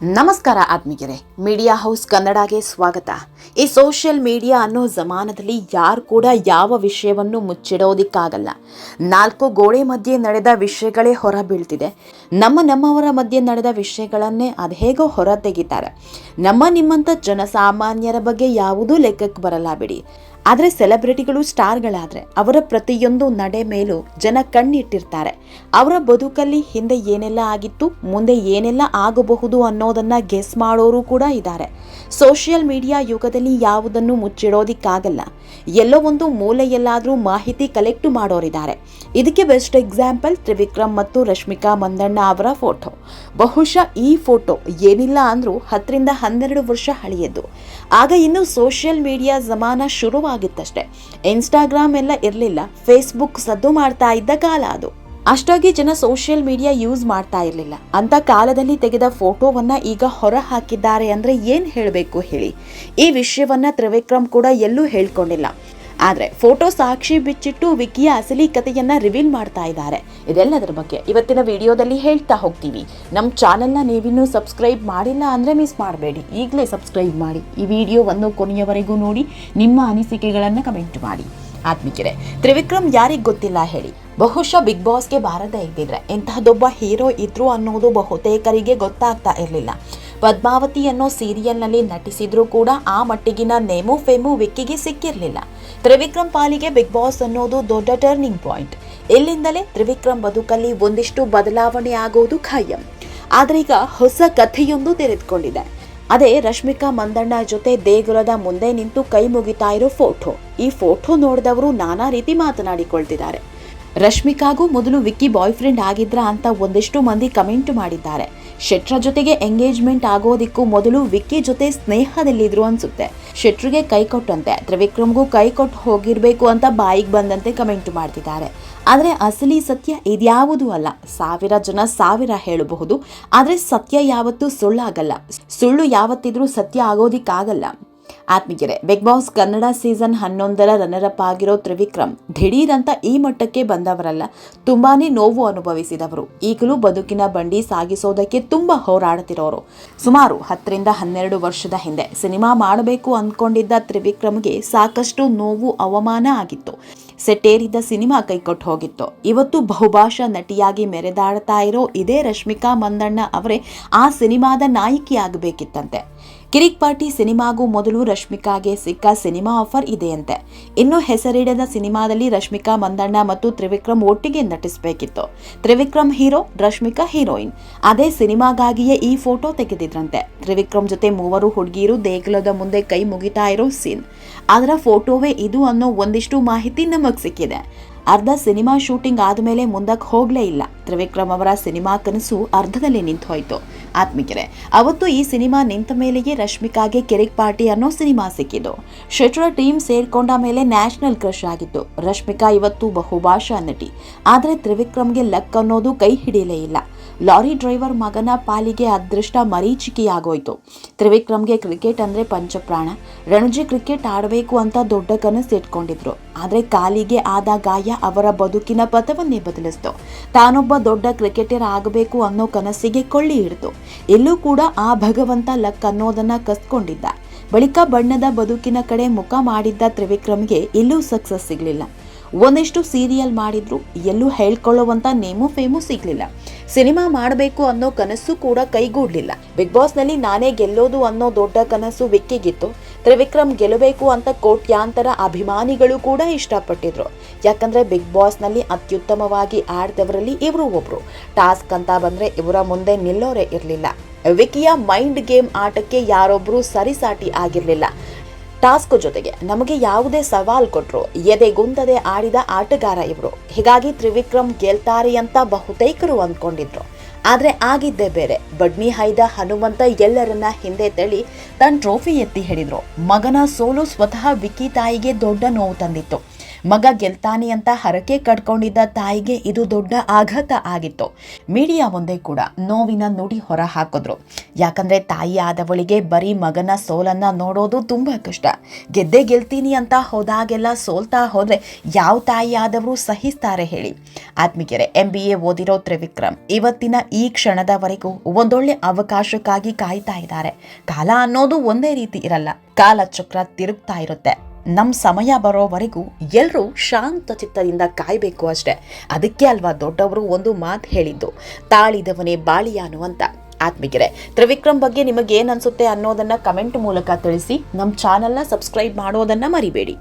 ನಮಸ್ಕಾರ ಆತ್ಮೀಯರೇ, media house ಕನ್ನಡಗೆ ಸ್ವಾಗತ. ಈ ಸೋಷಿಯಲ್ ಮೀಡಿಯಾ ಅನ್ನೋ ಜಮಾನದಲ್ಲಿ ಯಾರು ಕೂಡ ಯಾವ ವಿಷಯವನ್ನು ಮುಚ್ಚಿಡೋದಿಕ್ಕಾಗಲ್ಲ. ನಾಲ್ಕು ಗೋಡೆ ಮಧ್ಯೆ ನಡೆದ ವಿಷಯಗಳೇ ಹೊರ ಬೀಳ್ತಿದೆ. ನಮ್ಮವರ ಮಧ್ಯೆ ನಡೆದ ವಿಷಯಗಳನ್ನೇ ಅದೇಗೋ ಹೊರ ತೆಗಿತಾರೆ. ನಿಮ್ಮಂಥ ಜನಸಾಮಾನ್ಯರ ಬಗ್ಗೆ ಯಾವುದೂ ಲೆಕ್ಕಕ್ಕೆ ಬರಲ್ಲ ಬಿಡಿ. ಆದರೆ ಸೆಲೆಬ್ರಿಟಿಗಳು, ಸ್ಟಾರ್ಗಳಾದರೆ ಅವರ ಪ್ರತಿಯೊಂದು ನಡೆ ಮೇಲೂ ಜನ ಕಣ್ಣಿಟ್ಟಿರ್ತಾರೆ. ಅವರ ಬದುಕಲ್ಲಿ ಹಿಂದೆ ಏನೆಲ್ಲ ಆಗಿತ್ತು, ಮುಂದೆ ಏನೆಲ್ಲ ಆಗಬಹುದು ಅನ್ನೋದನ್ನ ಗೆಸ್ ಮಾಡೋರು ಕೂಡ ಇದ್ದಾರೆ. ಸೋಷಿಯಲ್ ಮೀಡಿಯಾ ಯುಗದಲ್ಲಿ ಯಾವುದನ್ನು ಮುಚ್ಚಿಡೋದಿಕ್ಕಾಗಲ್ಲ. ಎಲ್ಲೋ ಒಂದು ಮೂಲೆಯಲ್ಲಾದರೂ ಮಾಹಿತಿ ಕಲೆಕ್ಟ್ ಮಾಡೋರಿದ್ದಾರೆ. ಇದಕ್ಕೆ ಬೆಸ್ಟ್ ಎಕ್ಸಾಂಪಲ್ ತ್ರಿವಿಕ್ರಮ್ ಮತ್ತು ರಶ್ಮಿಕಾ ಮಂದಣ್ಣ ಅವರ ಫೋಟೋ. ಬಹುಶಃ ಈ ಫೋಟೋ ಏನಿಲ್ಲ ಅಂದ್ರೂ 10 ರಿಂದ 12 ವರ್ಷ ಹಳೆಯದ್ದು. ಆಗ ಇನ್ನು ಸೋಷಿಯಲ್ ಮೀಡಿಯಾ ಜಮಾನ ಶುರುವಾಗಿತ್ತಷ್ಟೆ. ಇನ್ಸ್ಟಾಗ್ರಾಮ್ ಎಲ್ಲ ಇರಲಿಲ್ಲ. ಫೇಸ್ಬುಕ್ ಸದ್ದು ಮಾಡ್ತಾ ಇದ್ದ ಕಾಲ ಅದು. ಅಷ್ಟಾಗಿ ಜನ ಸೋಷಿಯಲ್ ಮೀಡಿಯಾ ಯೂಸ್ ಮಾಡ್ತಾ ಇರಲಿಲ್ಲ. ಅಂತ ಕಾಲದಲ್ಲಿ ತೆಗೆದ ಫೋಟೋವನ್ನ ಈಗ ಹೊರ ಹಾಕಿದ್ದಾರೆ ಅಂದ್ರೆ ಏನ್ ಹೇಳಬೇಕು ಹೇಳಿ. ಈ ವಿಷಯವನ್ನ ತ್ರಿವಿಕ್ರಮ್ ಕೂಡ ಎಲ್ಲೂ ಹೇಳ್ಕೊಂಡಿಲ್ಲ. ಆದ್ರೆ ಫೋಟೋ ಸಾಕ್ಷಿ ಬಿಚ್ಚಿಟ್ಟು ವಿಕಿಯ ಅಸಲಿ ಕಥೆಯನ್ನ ರಿವೀಲ್ ಮಾಡ್ತಾ ಇದ್ದಾರೆ. ಇದೆಲ್ಲದರ ಬಗ್ಗೆ ಇವತ್ತಿನ ವಿಡಿಯೋದಲ್ಲಿ ಹೇಳ್ತಾ ಹೋಗ್ತೀವಿ. ನಮ್ಮ ಚಾನೆಲ್ನ ನೀವಿನ್ನೂ ಸಬ್ಸ್ಕ್ರೈಬ್ ಮಾಡಿಲ್ಲ ಅಂದ್ರೆ ಮಿಸ್ ಮಾಡಬೇಡಿ, ಈಗಲೇ ಸಬ್ಸ್ಕ್ರೈಬ್ ಮಾಡಿ. ಈ ವಿಡಿಯೋವನ್ನು ಕೊನೆಯವರೆಗೂ ನೋಡಿ, ನಿಮ್ಮ ಅನಿಸಿಕೆಗಳನ್ನ ಕಮೆಂಟ್ ಮಾಡಿ. ಆತ್ಮೀಯರೇ, ತ್ರಿವಿಕ್ರಮ್ ಯಾರಿಗೆ ಗೊತ್ತಿಲ್ಲ ಹೇಳಿ. ಬಹುಶಃ ಬಿಗ್ ಬಾಸ್ಗೆ ಬಾರದೇ ಇದ್ದಿದ್ರೆ ಇಂತಹದೊಬ್ಬ ಹೀರೋ ಇದ್ರು ಅನ್ನೋದು ಬಹುತೇಕರಿಗೆ ಗೊತ್ತಾಗ್ತಾ ಇರಲಿಲ್ಲ. ಪದ್ಮಾವತಿ ಅನ್ನೋ ಸೀರಿಯಲ್ನಲ್ಲಿ ನಟಿಸಿದ್ರೂ ಕೂಡ ಆ ಮಟ್ಟಿಗಿನ ನೇಮು ಫೇಮು ವಿಕ್ಕಿಗೆ ಸಿಕ್ಕಿರಲಿಲ್ಲ. ತ್ರಿವಿಕ್ರಮ್ ಪಾಲಿಗೆ ಬಿಗ್ ಬಾಸ್ ಅನ್ನೋದು ದೊಡ್ಡ ಟರ್ನಿಂಗ್ ಪಾಯಿಂಟ್. ಇಲ್ಲಿಂದಲೇ ತ್ರಿವಿಕ್ರಮ್ ಬದುಕಲ್ಲಿ ಒಂದಿಷ್ಟು ಬದಲಾವಣೆ ಆಗೋದು ಖಾಯಂ. ಆದ್ರೆ ಈಗ ಹೊಸ ಕಥೆಯೊಂದು ತೆರೆದುಕೊಂಡಿದೆ. ಅದೇ ರಶ್ಮಿಕಾ ಮಂದಣ್ಣ ಜೊತೆ ದೇಗುಲದ ಮುಂದೆ ನಿಂತು ಕೈ ಮುಗಿತಾ ಇರೋ ಫೋಟೋ. ಈ ಫೋಟೋ ನೋಡಿದವರು ನಾನಾ ರೀತಿ ಮಾತನಾಡಿಕೊಳ್ತಿದ್ದಾರೆ. ರಶ್ಮಿಕಾಗೂ ಮೊದಲು ವಿಕ್ಕಿ ಬಾಯ್ ಫ್ರೆಂಡ್ ಆಗಿದ್ರ ಅಂತ ಒಂದಿಷ್ಟು ಮಂದಿ ಕಮೆಂಟ್ ಮಾಡಿದ್ದಾರೆ. ಶೆಟ್ರ ಜೊತೆಗೆ ಎಂಗೇಜ್ಮೆಂಟ್ ಆಗೋದಿಕ್ಕೂ ಮೊದಲು ವಿಕ್ಕಿ ಜೊತೆ ಸ್ನೇಹದಲ್ಲಿದ್ರು ಅನ್ಸುತ್ತೆ. ಶೆಟ್ರಿಗೆ ಕೈ ಕೊಟ್ಟಂತೆ ತ್ರಿವಿಕ್ರಮ್ಗೂ ಕೈ ಕೊಟ್ಟು ಹೋಗಿರ್ಬೇಕು ಅಂತ ಬಾಯಿಗೆ ಬಂದಂತೆ ಕಮೆಂಟ್ ಮಾಡ್ತಿದ್ದಾರೆ. ಆದರೆ ಅಸಲಿ ಸತ್ಯ ಇದ್ಯಾವುದೂ ಅಲ್ಲ. 1000 ಜನ 1000 ಹೇಳಬಹುದು, ಆದರೆ ಸತ್ಯ ಯಾವತ್ತೂ ಸುಳ್ಳಾಗಲ್ಲ. ಸುಳ್ಳು ಯಾವತ್ತಿದ್ರೂ ಸತ್ಯ ಆಗೋದಿಕ್ಕಾಗಲ್ಲ. ಆತ್ಮೀಯರೇ, ಬಿಗ್ ಬಾಸ್ ಕನ್ನಡ ಸೀಸನ್ 11ರ ರನ್ನರ್ ಅಪ್ ಆಗಿರೋ ತ್ರಿವಿಕ್ರಮ್ ದಿಢೀರಂತ ಈ ಮಟ್ಟಕ್ಕೆ ಬಂದವರಲ್ಲ. ತುಂಬಾನೇ ನೋವು ಅನುಭವಿಸಿದವರು. ಈಗಲೂ ಬದುಕಿನ ಬಂಡಿ ಸಾಗಿಸೋದಕ್ಕೆ ತುಂಬಾ ಹೋರಾಡ್ತಿರೋರು. ಸುಮಾರು 10 ರಿಂದ 12 ವರ್ಷದ ಹಿಂದೆ ಸಿನಿಮಾ ಮಾಡಬೇಕು ಅಂದ್ಕೊಂಡಿದ್ದ ತ್ರಿವಿಕ್ರಮ್ಗೆ ಸಾಕಷ್ಟು ನೋವು, ಅವಮಾನ ಆಗಿತ್ತು. ಸೆಟ್ಟೇರಿದ್ದ ಸಿನಿಮಾ ಕೈಕೊಟ್ಟು ಹೋಗಿತ್ತು. ಇವತ್ತು ಬಹುಭಾಷಾ ನಟಿಯಾಗಿ ಮೆರೆದಾಡ್ತಾ ಇರೋ ಇದೇ ರಶ್ಮಿಕಾ ಮಂದಣ್ಣ ಅವರೇ ಆ ಸಿನಿಮಾದ ನಾಯಕಿ ಆಗಬೇಕಿತ್ತಂತೆ. ಕಿರಿಕ್ ಪಾರ್ಟಿ ಸಿನಿಮಾಗೂ ಮೊದಲು ರಶ್ಮಿಕಾಗೆ ಸಿಕ್ಕ ಸಿನಿಮಾ ಆಫರ್ ಇದೆಯಂತೆ. ಇನ್ನು ಹೆಸರಿಡದ ಸಿನಿಮಾದಲ್ಲಿ ರಶ್ಮಿಕಾ ಮಂದಣ್ಣ ಮತ್ತು ತ್ರಿವಿಕ್ರಮ್ ಒಟ್ಟಿಗೆ ನಟಿಸಬೇಕಿತ್ತು. Trivikram hero, Rashmika heroine. ಅದೇ ಸಿನಿಮಾಗಾಗಿಯೇ ಈ ಫೋಟೋ ತೆಗೆದಿದ್ರಂತೆ. ತ್ರಿವಿಕ್ರಮ್ ಜೊತೆ 3 ಹುಡುಗಿಯರು ದೇಗುಲದ ಮುಂದೆ ಕೈ ಮುಗಿತಾ ಇರೋ ಸೀನ್. ಅದರ ಫೋಟೋವೇ ಇದು ಅನ್ನೋ ಒಂದಿಷ್ಟು ಮಾಹಿತಿ ನಮಗ್ ಸಿಕ್ಕಿದೆ. ಅರ್ಧ ಸಿನಿಮಾ ಶೂಟಿಂಗ್ ಆದಮೇಲೆ ಮುಂದಕ್ಕೆ ಹೋಗ್ಲೇ ಇಲ್ಲ. ತ್ರಿವಿಕ್ರಮ್ ಅವರ ಸಿನಿಮಾ ಕನಸು ಅರ್ಧದಲ್ಲಿ ನಿಂತು ಹೋಯ್ತು. ಆತ್ಮೀಯರೇ, ಅವತ್ತು ಈ ಸಿನಿಮಾ ನಿಂತ ಮೇಲೆಯೇ ರಶ್ಮಿಕಾಗೆ ಕಿರಿಕ್ ಪಾರ್ಟಿ ಅನ್ನೋ ಸಿನಿಮಾ ಸಿಕ್ಕಿದ್ದು. ಶೆಟ್ರ ಟೀಮ್ ಸೇರ್ಕೊಂಡ ಮೇಲೆ ನ್ಯಾಷನಲ್ ಕ್ರಶ್ ಆಗಿತ್ತು. ರಶ್ಮಿಕಾ ಇವತ್ತು ಬಹುಭಾಷಾ ನಟಿ. ಆದರೆ ತ್ರಿವಿಕ್ರಮ್ಗೆ ಲಕ್ ಅನ್ನೋದು ಕೈ ಹಿಡಿಯಲೇ ಇಲ್ಲ. ಲಾರಿ ಡ್ರೈವರ್ ಮಗನ ಪಾಲಿಗೆ ಅದೃಷ್ಟ ಮರೀಚಿಕೆಯಾಗೋಯ್ತು. ತ್ರಿವಿಕ್ರಮ್ಗೆ ಕ್ರಿಕೆಟ್ ಅಂದ್ರೆ ಪಂಚಪ್ರಾಣ. ರಣಜಿ ಕ್ರಿಕೆಟ್ ಆಡಬೇಕು ಅಂತ ದೊಡ್ಡ ಕನಸು ಇಟ್ಕೊಂಡಿದ್ರು. ಆದ್ರೆ ಕಾಲಿಗೆ ಆದ ಗಾಯ ಅವರ ಬದುಕಿನ ಪಥವನ್ನೇ ಬದಲಿಸ್ತು. ತಾನೊಬ್ಬ ದೊಡ್ಡ ಕ್ರಿಕೆಟರ್ ಆಗಬೇಕು ಅನ್ನೋ ಕನಸಿಗೆ ಕೊಳ್ಳಿ ಹಿಡಿತು. ಎಲ್ಲೂ ಕೂಡ ಆ ಭಗವಂತ ಲಕ್ ಅನ್ನೋದನ್ನ ಕಸ್ಕೊಂಡಿದ್ದ. ಬಳಿಕ ಬಣ್ಣದ ಬದುಕಿನ ಕಡೆ ಮುಖ ಮಾಡಿದ್ದ ತ್ರಿವಿಕ್ರಮ್ಗೆ ಎಲ್ಲೂ ಸಕ್ಸಸ್ ಸಿಗ್ಲಿಲ್ಲ. ಒಂದಿಷ್ಟು ಸೀರಿಯಲ್ ಮಾಡಿದ್ರು, ಎಲ್ಲೂ ಹೇಳ್ಕೊಳ್ಳುವಂತ ನೇಮು ಫೇಮು ಸಿಗ್ಲಿಲ್ಲ. ಸಿನಿಮಾ ಮಾಡಬೇಕು ಅನ್ನೋ ಕನಸು ಕೂಡ ಕೈಗೂಡ್ಲಿಲ್ಲ. ಬಿಗ್ ಬಾಸ್ ನಲ್ಲಿ ನಾನೇ ಗೆಲ್ಲೋದು ಅನ್ನೋ ದೊಡ್ಡ ಕನಸು ವಿಕ್ಕಿಗಿತ್ತು. ತ್ರಿವಿಕ್ರಮ್ ಗೆಲ್ಲಬೇಕು ಅಂತ ಕೋಟ್ಯಾಂತರ ಅಭಿಮಾನಿಗಳು ಕೂಡ ಇಷ್ಟಪಟ್ಟಿದ್ರು. ಯಾಕಂದ್ರೆ ಬಿಗ್ ಬಾಸ್ ನಲ್ಲಿ ಅತ್ಯುತ್ತಮವಾಗಿ ಆಡ್ದವರಲ್ಲಿ ಇವರು ಒಬ್ರು. ಟಾಸ್ಕ್ ಅಂತ ಬಂದ್ರೆ ಇವರ ಮುಂದೆ ನಿಲ್ಲೋರೇ ಇರಲಿಲ್ಲ. ವಿಕಿಯ ಮೈಂಡ್ ಗೇಮ್ ಆಟಕ್ಕೆ ಯಾರೊಬ್ರು ಸರಿಸಾಟಿ ಆಗಿರ್ಲಿಲ್ಲ. ಟಾಸ್ಕ್ ಜೊತೆಗೆ ನಮಗೆ ಯಾವುದೇ ಸವಾಲ್ ಕೊಟ್ರು ಎದೆಗುಂದದೆ ಆಡಿದ ಆಟಗಾರ ಇವರು. ಹೀಗಾಗಿ ತ್ರಿವಿಕ್ರಮ್ ಗೆಲ್ತಾರೆ ಅಂತ ಬಹುತೇಕರು ಅಂದ್ಕೊಂಡಿದ್ರು. ಆದ್ರೆ ಆಗಿದ್ದೇ ಬೇರೆ. ಬಡ್ನಿ ಹೈದ ಹನುಮಂತ ಎಲ್ಲರನ್ನ ಹಿಂದೆ ತಳ್ಳಿ ತನ್ನ ಟ್ರೋಫಿ ಎತ್ತಿ ಹಿಡಿದ್ರು. ಮಗನ ಸೋಲು ಸ್ವತಃ ವಿಕ್ಕಿ ತಾಯಿಗೆ ದೊಡ್ಡ ನೋವು ತಂದಿತ್ತು. ಮಗ ಗೆಲ್ತಾನೆ ಅಂತ ಹರಕೆ ಕಟ್ಕೊಂಡಿದ್ದ ತಾಯಿಗೆ ಇದು ದೊಡ್ಡ ಆಘಾತ ಆಗಿತ್ತು. ಮೀಡಿಯಾ ಒಂದೇ ಕೂಡ ನೋವಿನ ನುಡಿ ಹೊರ ಹಾಕಿದ್ರು. ಯಾಕಂದ್ರೆ ತಾಯಿ ಆದವಳಿಗೆ ಬರೀ ಮಗನ ಸೋಲನ್ನ ನೋಡೋದು ತುಂಬಾ ಕಷ್ಟ. ಗೆಲ್ತೀನಿ ಅಂತ ಹೋದಾಗೆಲ್ಲ ಸೋಲ್ತಾ ಹೋದ್ರೆ ಯಾವ ತಾಯಿ ಆದವರು ಸಹಿಸ್ತಾರೆ ಹೇಳಿ. ಆತ್ಮೀಯರೇ, MBA ಓದಿರೋ ತ್ರಿವಿಕ್ರಮ್ ಇವತ್ತಿನ ಈ ಕ್ಷಣದವರೆಗೂ ಒಂದೊಳ್ಳೆ ಅವಕಾಶಕ್ಕಾಗಿ ಕಾಯ್ತಾ ಇದ್ದಾರೆ. ಕಾಲ ಅನ್ನೋದು ಒಂದೇ ರೀತಿ ಇರಲ್ಲ, ಕಾಲಚಕ್ರ ತಿರುಗ್ತಾ ಇರುತ್ತೆ. ನಮ್ಮ ಸಮಯ ಬರೋವರೆಗೂ ಎಲ್ಲರೂ ಶಾಂತ ಚಿತ್ತದಿಂದ ಕಾಯಬೇಕು ಅಷ್ಟೆ. ಅದಕ್ಕೆ ಅಲ್ವಾ ದೊಡ್ಡವರು ಒಂದು ಮಾತು ಹೇಳಿದ್ದು, ತಾಳಿದವನೇ ಬಾಳಿಯಾನು ಅಂತ. ಆತ್ಮೀಯರೇ, ತ್ರಿವಿಕ್ರಮ್ ಬಗ್ಗೆ ನಿಮಗೇನು ಅನ್ಸುತ್ತೆ ಅನ್ನೋದನ್ನ ಕಮೆಂಟ್ ಮೂಲಕ ತಿಳಿಸಿ. ನಮ್ಮ ಚಾನಲ್ನ ಸಬ್ಸ್ಕ್ರೈಬ್ ಮಾಡೋದನ್ನ ಮರಿಬೇಡಿ.